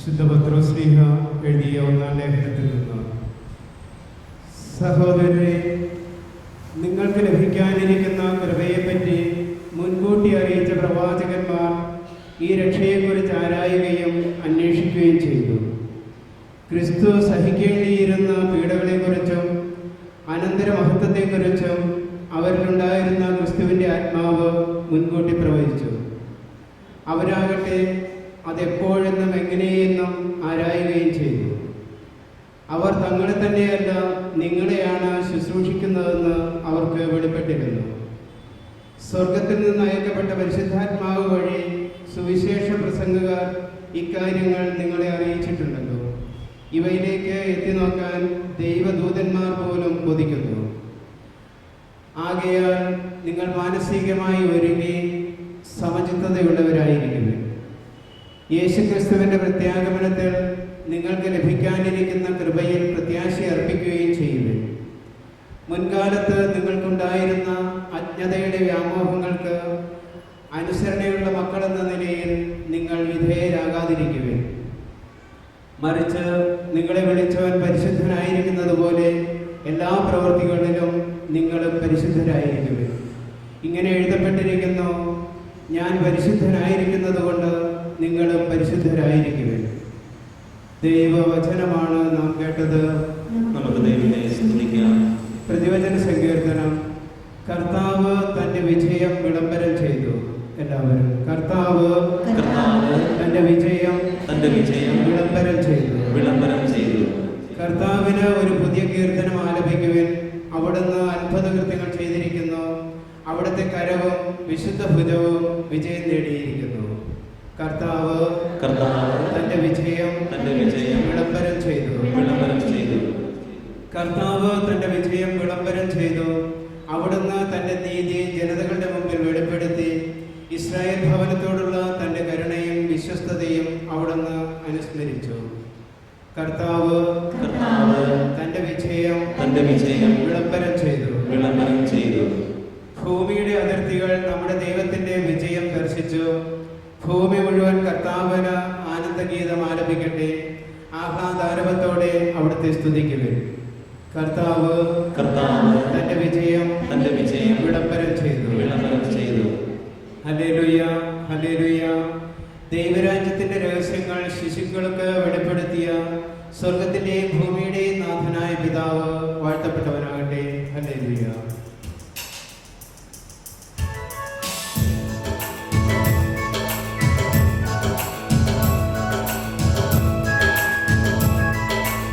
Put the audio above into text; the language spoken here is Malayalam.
വിശുദ്ധ പത്രോസ്ലീഹ എഴുതിയ ഒന്നാം ലേഖനത്തിൽ നിന്ന്: സഹോദരരെ, നിങ്ങൾക്ക് ലഭിക്കാനിരിക്കുന്ന കൃപയെപ്പറ്റി മുൻകൂട്ടി അറിയിച്ച പ്രവാചകന്മാർ ഈ രക്ഷയെക്കുറിച്ച് ആരായുകയും അന്വേഷിക്കുകയും ചെയ്തു. ക്രിസ്തു സഹിക്കേണ്ടിയിരുന്ന പീഡകളെക്കുറിച്ചും അനന്തരമഹത്വത്തെക്കുറിച്ചും അവരിലുണ്ടായിരുന്ന ക്രിസ്തുവിൻ്റെ ആത്മാവ് മുൻകൂട്ടി പ്രവചിച്ചു. അവരാകട്ടെ അതെപ്പോഴെന്നും എങ്ങനെയെന്നും ആരായുകയും ചെയ്തു. അവർ തങ്ങളെ തന്നെയല്ല നിങ്ങളെയാണ് ശുശ്രൂഷിക്കുന്നതെന്ന് അവർക്ക് വെളിപ്പെട്ടിരുന്നു. സ്വർഗത്തിൽ നിന്ന് അയക്കപ്പെട്ട പരിശുദ്ധാത്മാവ് വഴി സുവിശേഷ പ്രസംഗകർ ഇക്കാര്യങ്ങൾ നിങ്ങളെ അറിയിച്ചിട്ടുണ്ടല്ലോ. ഇവയിലേക്ക് എത്തി നോക്കാൻ ദൈവദൂതന്മാർ പോലും കൊതിക്കുന്നു. ആകയാൽ നിങ്ങൾ മാനസികമായി ഒരുങ്ങി സമചിത്തതയുള്ളവരായിരിക്കുന്നു. യേശുക്രിസ്തുവിൻ്റെ പ്രത്യാഗമനത്തിൽ നിങ്ങൾക്ക് ലഭിക്കാനിരിക്കുന്ന കൃപയിൽ പ്രത്യാശ അർപ്പിക്കുകയും ചെയ്യുന്നു. മുൻകാലത്ത് നിങ്ങൾക്കുണ്ടായിരുന്ന അജ്ഞതയുടെ വ്യാമോഹങ്ങൾക്ക് അനുസരണയുള്ള മക്കളെന്ന നിലയിൽ നിങ്ങൾ വിധേയരാകാതിരിക്കുവിൻ. മറിച്ച് നിങ്ങളെ വിളിച്ചവൻ പരിശുദ്ധനായിരിക്കുന്നത് പോലെ എല്ലാ പ്രവൃത്തികളിലും നിങ്ങളും പരിശുദ്ധരായിരിക്കുവിൻ. ഇങ്ങനെ എഴുതപ്പെട്ടിരിക്കുന്നു: ഞാൻ പരിശുദ്ധനായിരിക്കുന്നത് കൊണ്ട് നിങ്ങളും പരിശുദ്ധരായിരിക്കുവിൻ. ദൈവവചനമാണ് നാം കേട്ടത്. നമുക്ക് ദൈവത്തെ സ്തുതിക്കാം. പ്രതിവചന സങ്കീർത്തനം. കർത്താവ് തൻ്റെ വിജയം വിളംബരം ചെയ്തു. എല്ലാവരും: കർത്താവ് തൻ്റെ വിജയം വിളംബരം ചെയ്തു. കർത്താവിന് ഒരു പുതിയ കീർത്തനം ആലപിക്കുവിൻ. അവിടുന്ന് അത്ഭുത കൃത്യങ്ങൾ ചെയ്തിരിക്കുന്നു. അവിടുത്തെ കരവും വിശുദ്ധ ഭുജവും വിജയം നേടിയിരിക്കുന്നു. കർത്താവ് തൻ്റെ വിജയം വിളംബരം ചെയ്തു. കർത്താവ് തൻ്റെ വിജയം വിളംബരം ചെയ്തു. അവിടുന്ന് തൻ്റെ നീതി ജനതകളുടെ മുമ്പിൽ വെളിപ്പെടുത്തി. ഇസ്രായേൽ ഭവനത്തോടുള്ള തൻ്റെ കരുണയും വിശ്വസ്തതയും അവിടുന്ന് അനുസ്മരിച്ചു. കർത്താവ് തൻ്റെ വിജയം വിളംബരം ചെയ്തു. ഭൂമിയുടെ അതിർത്തികൾ നമ്മുടെ ദൈവത്തിൻ്റെ വിജയം ദർശിച്ചു. ഭൂമി മുഴുവൻ കർത്താവിന് ആനന്ദഗീതം ആലപിക്കട്ടെ. ആഹ്ലാദാരവത്തോടെ അവിടുത്തെ സ്തുതിക്കുവിൻ. കർത്താവ് തൻ്റെ വിജയം വിളംബരം ചെയ്തു. Hallelujah, hallelujah. ദൈവരാജ്യത്തിന്റെ രഹസ്യങ്ങൾ ശിശുക്കൾക്ക് വെളിപ്പെടുത്തിയ സ്വർഗത്തിന്റെയും ഭൂമിയുടെയും നാഥനായ പിതാവ് വാഴ്ത്തപ്പെട്ടവനാണ്.